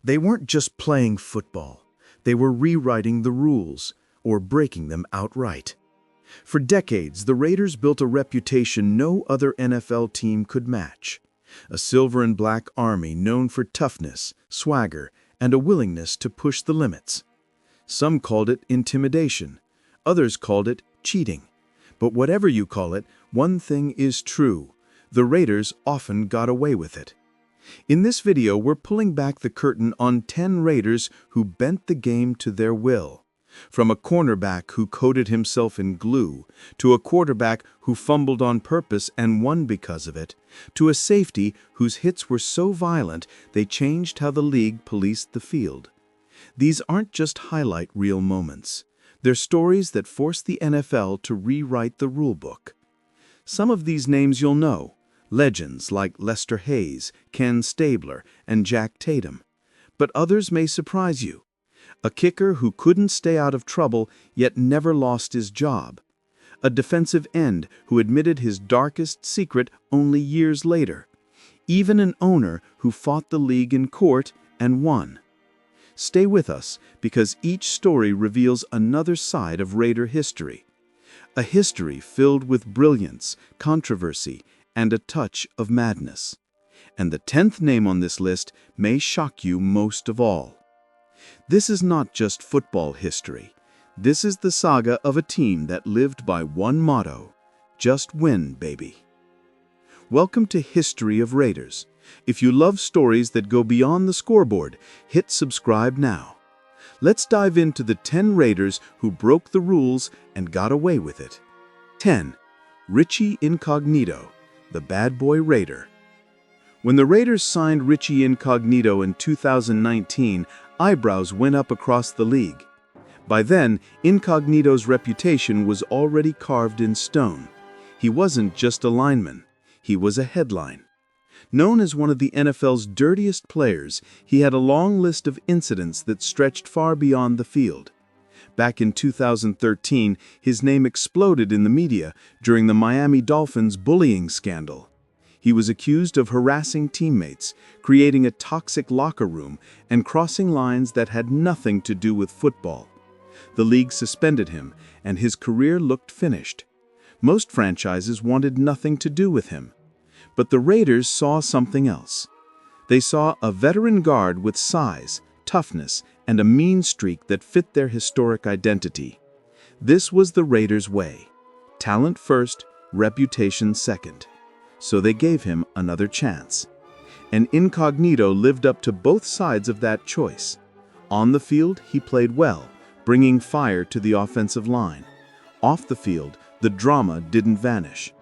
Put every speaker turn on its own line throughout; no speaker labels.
They weren't just playing football. They were rewriting the rules, or breaking them outright. For decades, the Raiders built a reputation no other NFL team could match. A silver and black army known for toughness, swagger, and a willingness to push the limits. Some called it intimidation. Others called it cheating. But whatever you call it, one thing is true. The Raiders often got away with it. In this video, we're pulling back the curtain on 10 Raiders who bent the game to their will. From a cornerback who coated himself in glue, to a quarterback who fumbled on purpose and won because of it, to a safety whose hits were so violent they changed how the league policed the field. These aren't just highlight reel moments. They're stories that forced the NFL to rewrite the rulebook. Some of these names you'll know. Legends like Lester Hayes, Ken Stabler, and Jack Tatum. But others may surprise you. A kicker who couldn't stay out of trouble yet never lost his job. A defensive end who admitted his darkest secret only years later. Even an owner who fought the league in court and won. Stay with us, because each story reveals another side of Raider history. A history filled with brilliance, controversy, and a touch of madness. And the 10th name on this list may shock you most of all. This is not just football history. This is the saga of a team that lived by one motto: just win, baby. Welcome to History of Raiders. If you love stories that go beyond the scoreboard, hit subscribe now. Let's dive into the 10 Raiders who broke the rules and got away with it. 10. Richie Incognito, the Bad Boy Raider. When the Raiders signed Richie Incognito in 2019, eyebrows went up across the league. By then, Incognito's reputation was already carved in stone. He wasn't just a lineman. He was a headline. Known as one of the NFL's dirtiest players, he had a long list of incidents that stretched far beyond the field. Back in 2013, his name exploded in the media during the Miami Dolphins bullying scandal. He was accused of harassing teammates, creating a toxic locker room, and crossing lines that had nothing to do with football. The league suspended him, and his career looked finished. Most franchises wanted nothing to do with him. But the Raiders saw something else. They saw a veteran guard with size, toughness, and a mean streak that fit their historic identity. This was the Raiders' way. Talent first, reputation second. So they gave him another chance. And Incognito lived up to both sides of that choice. On the field, he played well, bringing fire to the offensive line. Off the field, the drama didn't vanish.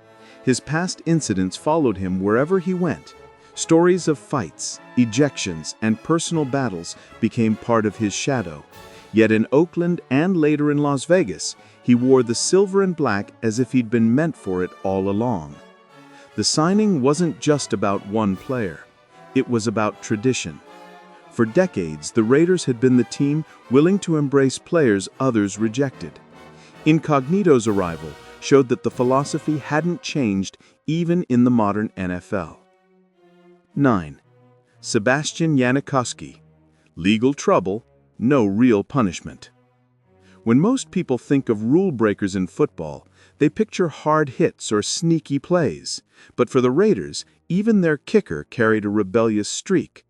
His past incidents followed him wherever he went. Stories of fights, ejections, and personal battles became part of his shadow. Yet in Oakland and later in Las Vegas, he wore the silver and black as if he'd been meant for it all along. The signing wasn't just about one player. It was about tradition. For decades, the Raiders had been the team willing to embrace players others rejected. Incognito's arrival showed that the philosophy hadn't changed even in the modern NFL. 9. Sebastian Janikowski. Legal trouble, no real punishment. When most people think of rule breakers in football, they picture hard hits or sneaky plays. But for the Raiders, even their kicker carried a rebellious streak.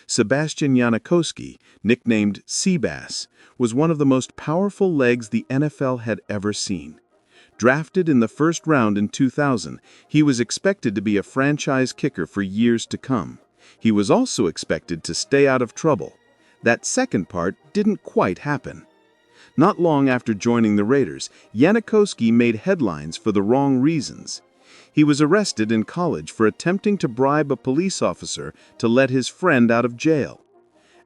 Sebastian Janikowski, nicknamed Seabass, was one of the most powerful legs the NFL had ever seen. Drafted in the first round in 2000, he was expected to be a franchise kicker for years to come. He was also expected to stay out of trouble. That second part didn't quite happen. Not long after joining the Raiders, Janikowski made headlines for the wrong reasons. He was arrested in college for attempting to bribe a police officer to let his friend out of jail.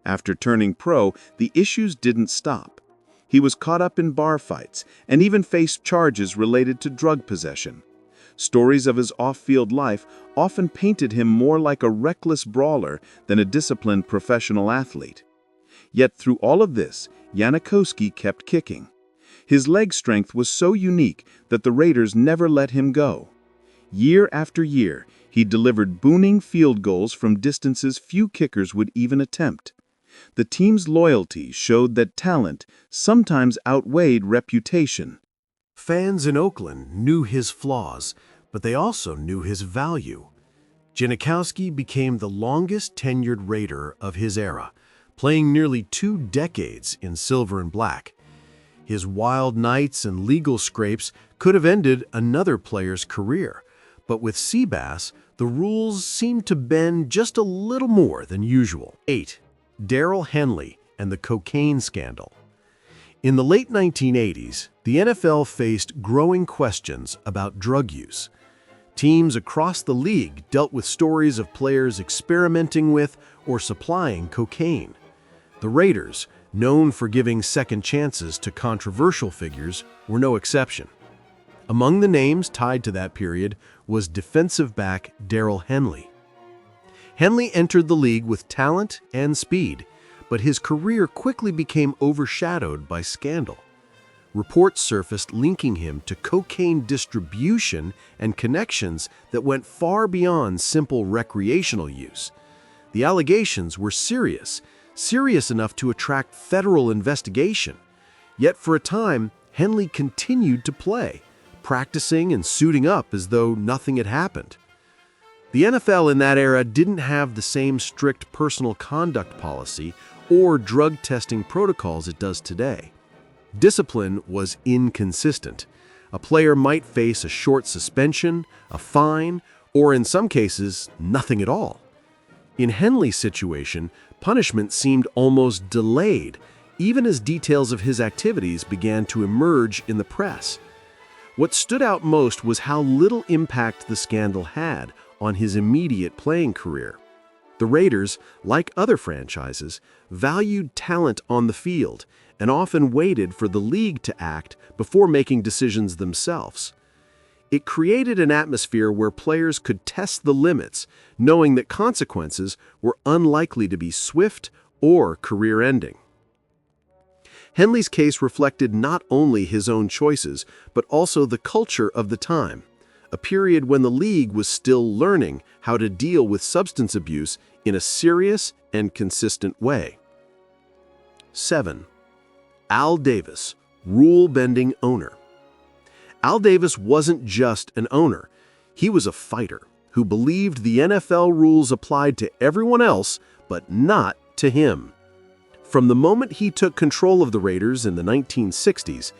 After turning pro, the issues didn't stop. He was caught up in bar fights and even faced charges related to drug possession. Stories of his off-field life often painted him more like a reckless brawler than a disciplined professional athlete. Yet through all of this, Janikowski kept kicking. His leg strength was so unique that the Raiders never let him go. Year after year, he delivered booming field goals from distances few kickers would even attempt. The team's loyalty showed that talent sometimes outweighed reputation.
Fans in Oakland knew his flaws, but they also knew his value. Janikowski became the longest-tenured Raider of his era, playing nearly 2 decades in silver and black. His wild nights and legal scrapes could have ended another player's career, but with Seabass, the rules seemed to bend just a little more than usual. 8. Daryl Henley and the cocaine scandal. In the late 1980s, the NFL faced growing questions about drug use. Teams across the league dealt with stories of players experimenting with or supplying cocaine. The Raiders, known for giving second chances to controversial figures, were no exception. Among the names tied to that period was defensive back Daryl Henley. Henley entered the league with talent and speed, but his career quickly became overshadowed by scandal. Reports surfaced linking him to cocaine distribution and connections that went far beyond simple recreational use. The allegations were serious enough to attract federal investigation. Yet for a time, Henley continued to play, practicing and suiting up as though nothing had happened. The NFL in that era didn't have the same strict personal conduct policy or drug testing protocols it does today. Discipline was inconsistent. A player might face a short suspension, a fine, or in some cases, nothing at all. In Henley's situation, punishment seemed almost delayed, even as details of his activities began to emerge in the press. What stood out most was how little impact the scandal had on his immediate playing career. The Raiders, like other franchises, valued talent on the field and often waited for the league to act before making decisions themselves. It created an atmosphere where players could test the limits, knowing that consequences were unlikely to be swift or career-ending. Henley's case reflected not only his own choices, but also the culture of the time, a period when the league was still learning how to deal with substance abuse in a serious and consistent way. 7. Al Davis, rule-bending owner. Al Davis wasn't just an owner. He was a fighter who believed the NFL rules applied to everyone else, but not to him. From the moment he took control of the Raiders in the 1960s,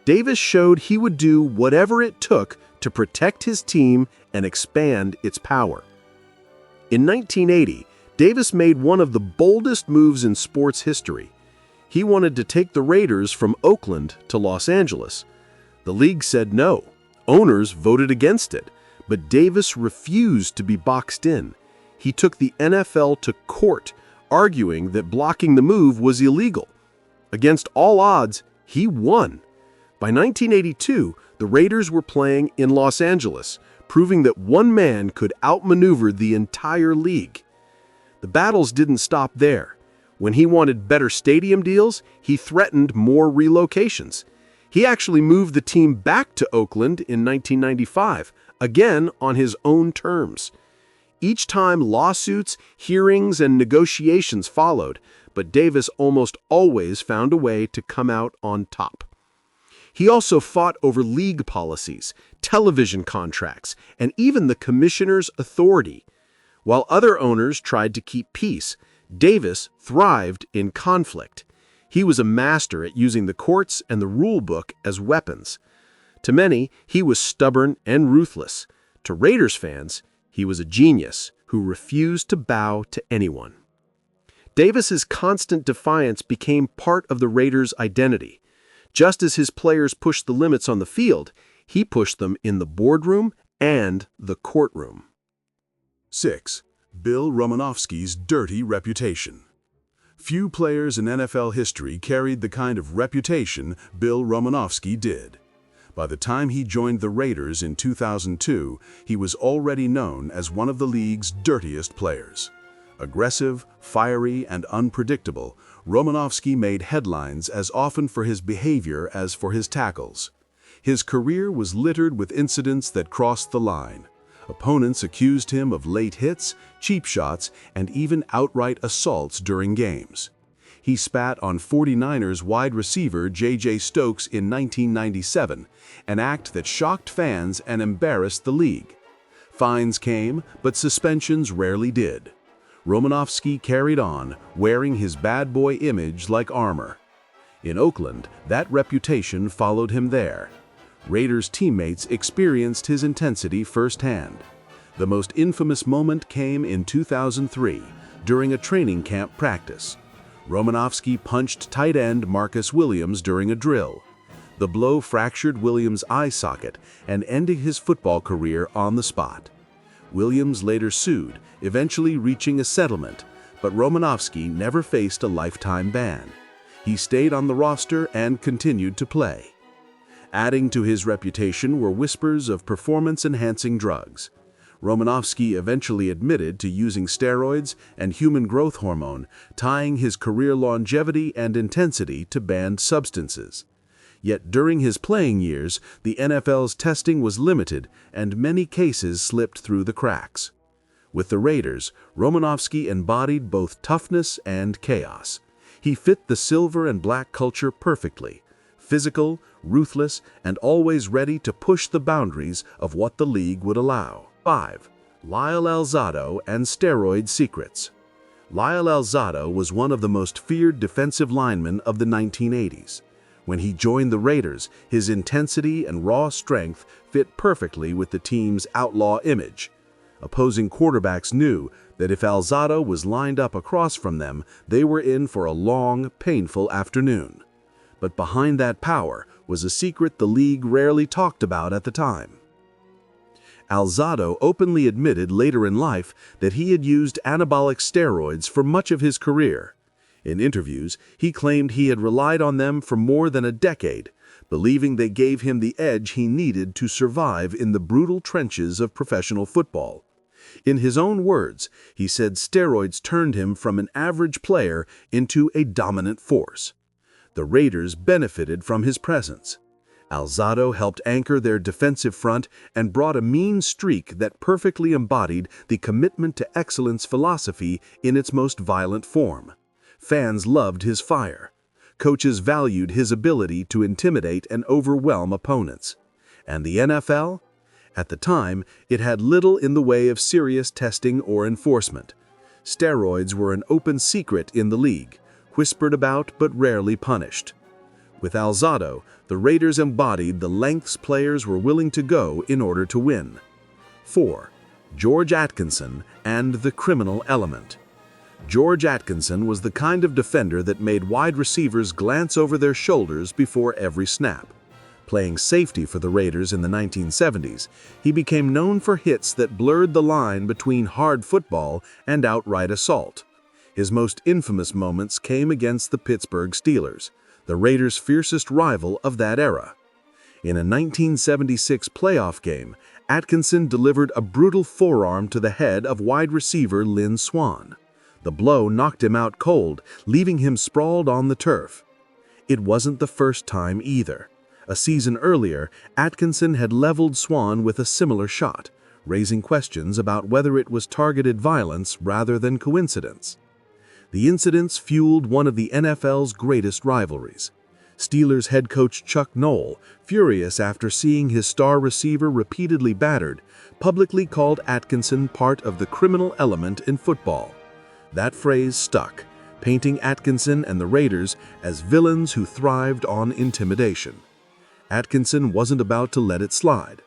Davis showed he would do whatever it took to protect his team and expand its power. In 1980, Davis made one of the boldest moves in sports history. He wanted to take the Raiders from Oakland to Los Angeles. The league said no. Owners voted against it, but Davis refused to be boxed in. He took the NFL to court, arguing that blocking the move was illegal. Against all odds, he won. By 1982, the Raiders were playing in Los Angeles, proving that one man could outmaneuver the entire league. The battles didn't stop there. When he wanted better stadium deals, he threatened more relocations. He actually moved the team back to Oakland in 1995, again on his own terms. Each time lawsuits, hearings, and negotiations followed, but Davis almost always found a way to come out on top. He also fought over league policies, television contracts, and even the commissioner's authority. While other owners tried to keep peace, Davis thrived in conflict. He was a master at using the courts and the rule book as weapons. To many, he was stubborn and ruthless. To Raiders fans, he was a genius who refused to bow to anyone. Davis's constant defiance became part of the Raiders' identity. Just as his players pushed the limits on the field, he pushed them in the boardroom and the courtroom.
6. Bill Romanowski's dirty reputation. Few players in NFL history carried the kind of reputation Bill Romanowski did. By the time he joined the Raiders in 2002, he was already known as one of the league's dirtiest players. Aggressive, fiery, and unpredictable, Romanowski made headlines as often for his behavior as for his tackles. His career was littered with incidents that crossed the line. Opponents accused him of late hits, cheap shots, and even outright assaults during games. He spat on 49ers wide receiver J.J. Stokes in 1997, an act that shocked fans and embarrassed the league. Fines came, but suspensions rarely did. Romanowski carried on, wearing his bad boy image like armor. In Oakland, that reputation followed him there. Raiders teammates experienced his intensity firsthand. The most infamous moment came in 2003, during a training camp practice. Romanowski punched tight end Marcus Williams during a drill. The blow fractured Williams' eye socket and ended his football career on the spot. Williams later sued, eventually reaching a settlement, but Romanowski never faced a lifetime ban. He stayed on the roster and continued to play. Adding to his reputation were whispers of performance-enhancing drugs. Romanowski eventually admitted to using steroids and human growth hormone, tying his career longevity and intensity to banned substances. Yet during his playing years, the NFL's testing was limited and many cases slipped through the cracks. With the Raiders, Romanowski embodied both toughness and chaos. He fit the silver and black culture perfectly: physical, ruthless, and always ready to push the boundaries of what the league would allow. 5. Lyle Alzado and steroid secrets. Lyle Alzado was one of the most feared defensive linemen of the 1980s. When he joined the Raiders, his intensity and raw strength fit perfectly with the team's outlaw image. Opposing quarterbacks knew that if Alzado was lined up across from them, they were in for a long, painful afternoon. But behind that power was a secret the league rarely talked about at the time. Alzado openly admitted later in life that he had used anabolic steroids for much of his career. In interviews, he claimed he had relied on them for more than a decade, believing they gave him the edge he needed to survive in the brutal trenches of professional football. In his own words, he said steroids turned him from an average player into a dominant force. The Raiders benefited from his presence. Alzado helped anchor their defensive front and brought a mean streak that perfectly embodied the commitment to excellence philosophy in its most violent form. Fans loved his fire. Coaches valued his ability to intimidate and overwhelm opponents. And the NFL? At the time, it had little in the way of serious testing or enforcement. Steroids were an open secret in the league, whispered about but rarely punished. With Alzado, the Raiders embodied the lengths players were willing to go in order to win. 4. George Atkinson and the criminal element. George Atkinson was the kind of defender that made wide receivers glance over their shoulders before every snap. Playing safety for the Raiders in the 1970s, he became known for hits that blurred the line between hard football and outright assault. His most infamous moments came against the Pittsburgh Steelers, the Raiders' fiercest rival of that era. In a 1976 playoff game, Atkinson delivered a brutal forearm to the head of wide receiver Lynn Swann. The blow knocked him out cold, leaving him sprawled on the turf. It wasn't the first time either. A season earlier, Atkinson had leveled Swann with a similar shot, raising questions about whether it was targeted violence rather than coincidence. The incidents fueled one of the NFL's greatest rivalries. Steelers head coach Chuck Noll, furious after seeing his star receiver repeatedly battered, publicly called Atkinson part of the criminal element in football. That phrase stuck, painting Atkinson and the Raiders as villains who thrived on intimidation. Atkinson wasn't about to let it slide.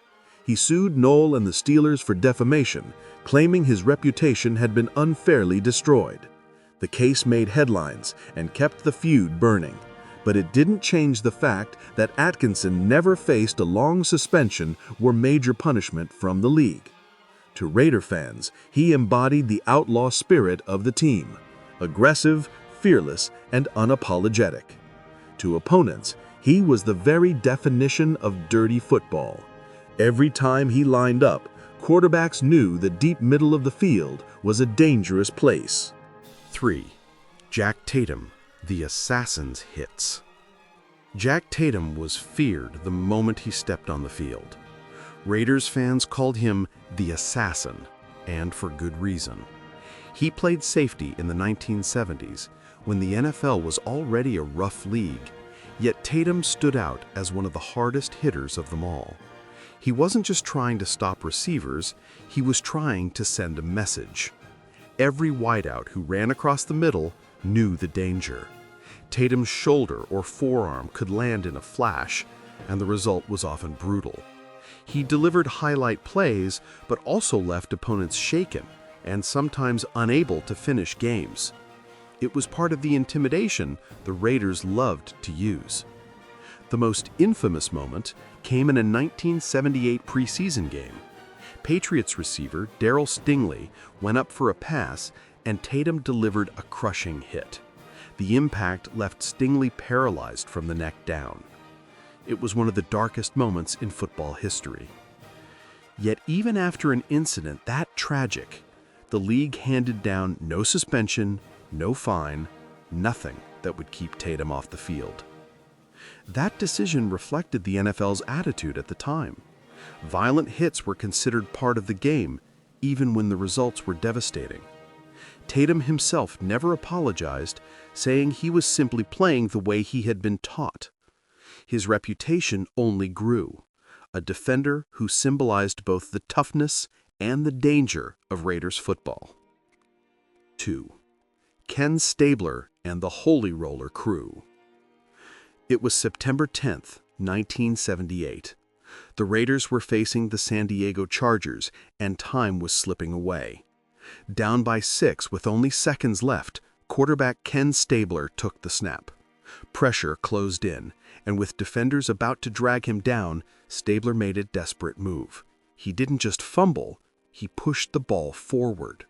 He sued Noll and the Steelers for defamation, claiming his reputation had been unfairly destroyed. The case made headlines and kept the feud burning, but it didn't change the fact that Atkinson never faced a long suspension or major punishment from the league. To Raider fans, he embodied the outlaw spirit of the team: aggressive, fearless, and unapologetic. To opponents, he was the very definition of dirty football. Every time he lined up, quarterbacks knew the deep middle of the field was a dangerous place.
3. Jack Tatum, the assassin's hits. Jack Tatum was feared the moment he stepped on the field. Raiders fans called him the assassin, and for good reason. He played safety in the 1970s, when the NFL was already a rough league, yet Tatum stood out as one of the hardest hitters of them all. He wasn't just trying to stop receivers, he was trying to send a message. Every wideout who ran across the middle knew the danger. Tatum's shoulder or forearm could land in a flash, and the result was often brutal. He delivered highlight plays, but also left opponents shaken and sometimes unable to finish games. It was part of the intimidation the Raiders loved to use. The most infamous moment came in a 1978 preseason game. Patriots receiver Daryl Henley went up for a pass, and Tatum delivered a crushing hit. The impact left Henley paralyzed from the neck down. It was one of the darkest moments in football history. Yet even after an incident that tragic, the league handed down no suspension, no fine, nothing that would keep Tatum off the field. That decision reflected the NFL's attitude at the time. Violent hits were considered part of the game, even when the results were devastating. Tatum himself never apologized, saying he was simply playing the way he had been taught. His reputation only grew, a defender who symbolized both the toughness and the danger of Raiders football. 2. Ken Stabler and the Holy Roller Crew. It was September 10th, 1978. The Raiders were facing the San Diego Chargers, and time was slipping away. Down by 6 with only seconds left, quarterback Ken Stabler took the snap. Pressure closed in, and with defenders about to drag him down, Stabler made a desperate move. He didn't just fumble, he pushed the ball forward.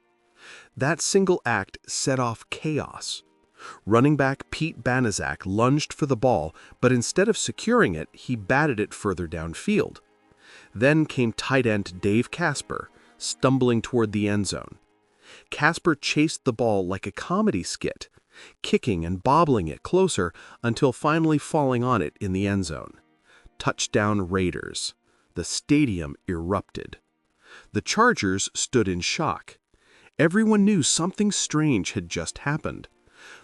That single act set off chaos. Running back Pete Banaszak lunged for the ball, but instead of securing it, he batted it further downfield. Then came tight end Dave Casper, stumbling toward the end zone. Casper chased the ball like a comedy skit, kicking and bobbling it closer until finally falling on it in the end zone. Touchdown Raiders. The stadium erupted. The Chargers stood in shock. Everyone knew something strange had just happened.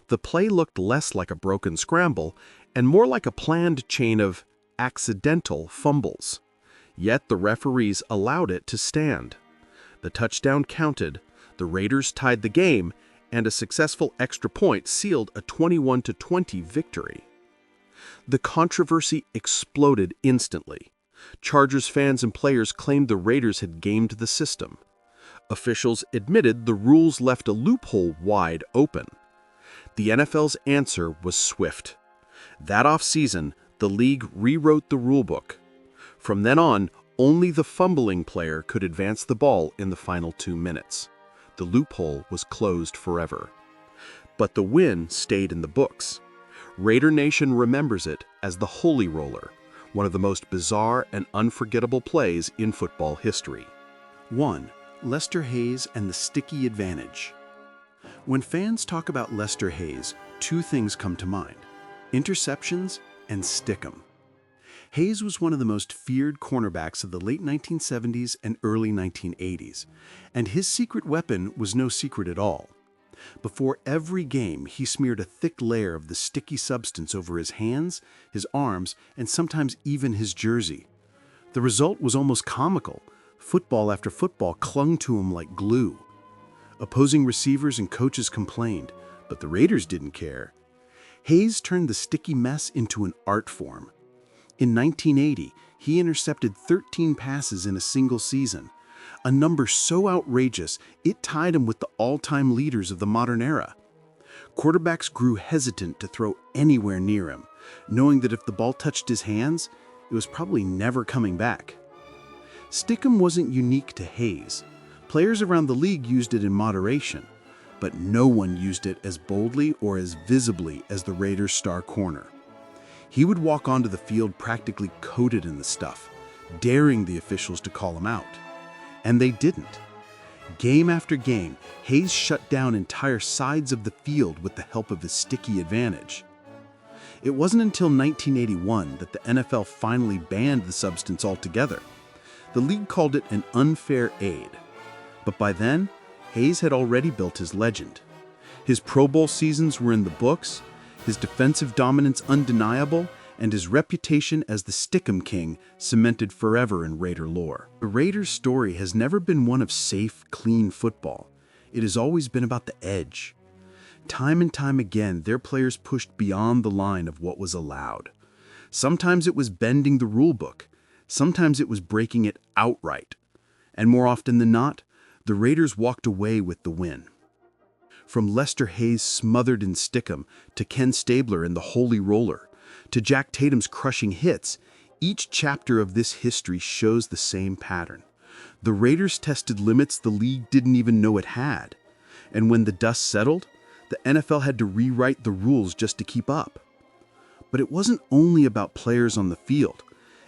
The play looked less like a broken scramble and more like a planned chain of accidental fumbles. Yet the referees allowed it to stand. The touchdown counted, the Raiders tied the game, and a successful extra point sealed a 21-20 victory. The controversy exploded instantly. Chargers fans and players claimed the Raiders had gamed the system. Officials admitted the rules left a loophole wide open. The NFL's answer was swift. That offseason, the league rewrote the rulebook. From then on, only the fumbling player could advance the ball in the final 2 minutes. The loophole was closed forever. But the win stayed in the books. Raider Nation remembers it as the Holy Roller, one of the most bizarre and unforgettable plays in football history. 1. Lester Hayes and the sticky advantage. When fans talk about Lester Hayes, 2 things come to mind: interceptions and stickum. Hayes was one of the most feared cornerbacks of the late 1970s and early 1980s, and his secret weapon was no secret at all. Before every game, he smeared a thick layer of the sticky substance over his hands, his arms, and sometimes even his jersey. The result was almost comical. Football after football clung to him like glue. Opposing receivers and coaches complained, but the Raiders didn't care. Hayes turned the sticky mess into an art form. In 1980, he intercepted 13 passes in a single season, a number so outrageous it tied him with the all-time leaders of the modern era. Quarterbacks grew hesitant to throw anywhere near him, knowing that if the ball touched his hands, it was probably never coming back. Stickum wasn't unique to Hayes. Players around the league used it in moderation, but no one used it as boldly or as visibly as the Raiders' star corner. He would walk onto the field practically coated in the stuff, daring the officials to call him out. And they didn't. Game after game, Hayes shut down entire sides of the field with the help of his sticky advantage. It wasn't until 1981 that the NFL finally banned the substance altogether. The league called it an unfair aid. But by then, Hayes had already built his legend.
His Pro Bowl seasons were in the books, his defensive dominance undeniable, and his reputation as the Stick'em King cemented forever in Raider lore. The Raiders' story has never been one of safe, clean football. It has always been about the edge. Time and time again, their players pushed beyond the line of what was allowed. Sometimes it was bending the rule book. Sometimes it was breaking it outright. And more often than not, the Raiders walked away with the win. From Lester Hayes smothered in Stick'em, to Ken Stabler in the Holy Roller, to Jack Tatum's crushing hits, each chapter of this history shows the same pattern. The Raiders tested limits the league didn't even know it had. And when the dust settled, the NFL had to rewrite the rules just to keep up. But it wasn't only about players on the field.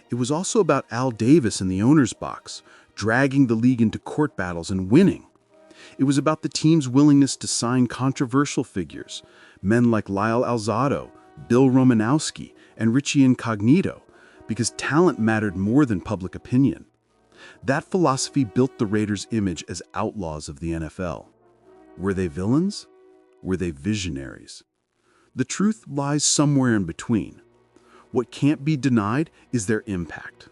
It was also about Al Davis in the owner's box, dragging the league into court battles and winning. It was about the team's willingness to sign controversial figures, men like Lyle Alzado, Bill Romanowski, and Richie Incognito, because talent mattered more than public opinion. That philosophy built the Raiders' image as outlaws of the NFL. Were they villains? Were they visionaries? The truth lies somewhere in between. What can't be denied is their impact.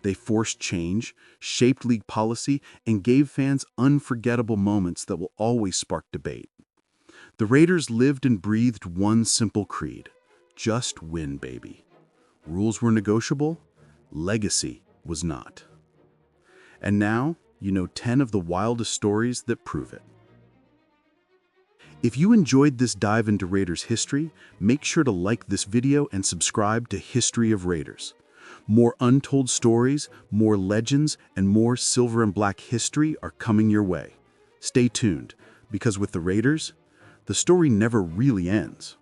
They forced change, shaped league policy, and gave fans unforgettable moments that will always spark debate. The Raiders lived and breathed one simple creed: just win, baby. Rules were negotiable, legacy was not. And now, you know 10 of the wildest stories that prove it. If you enjoyed this dive into Raiders history, make sure to like this video and subscribe to History of Raiders. More untold stories, more legends, and more silver and black history are coming your way. Stay tuned, because with the Raiders, the story never really ends.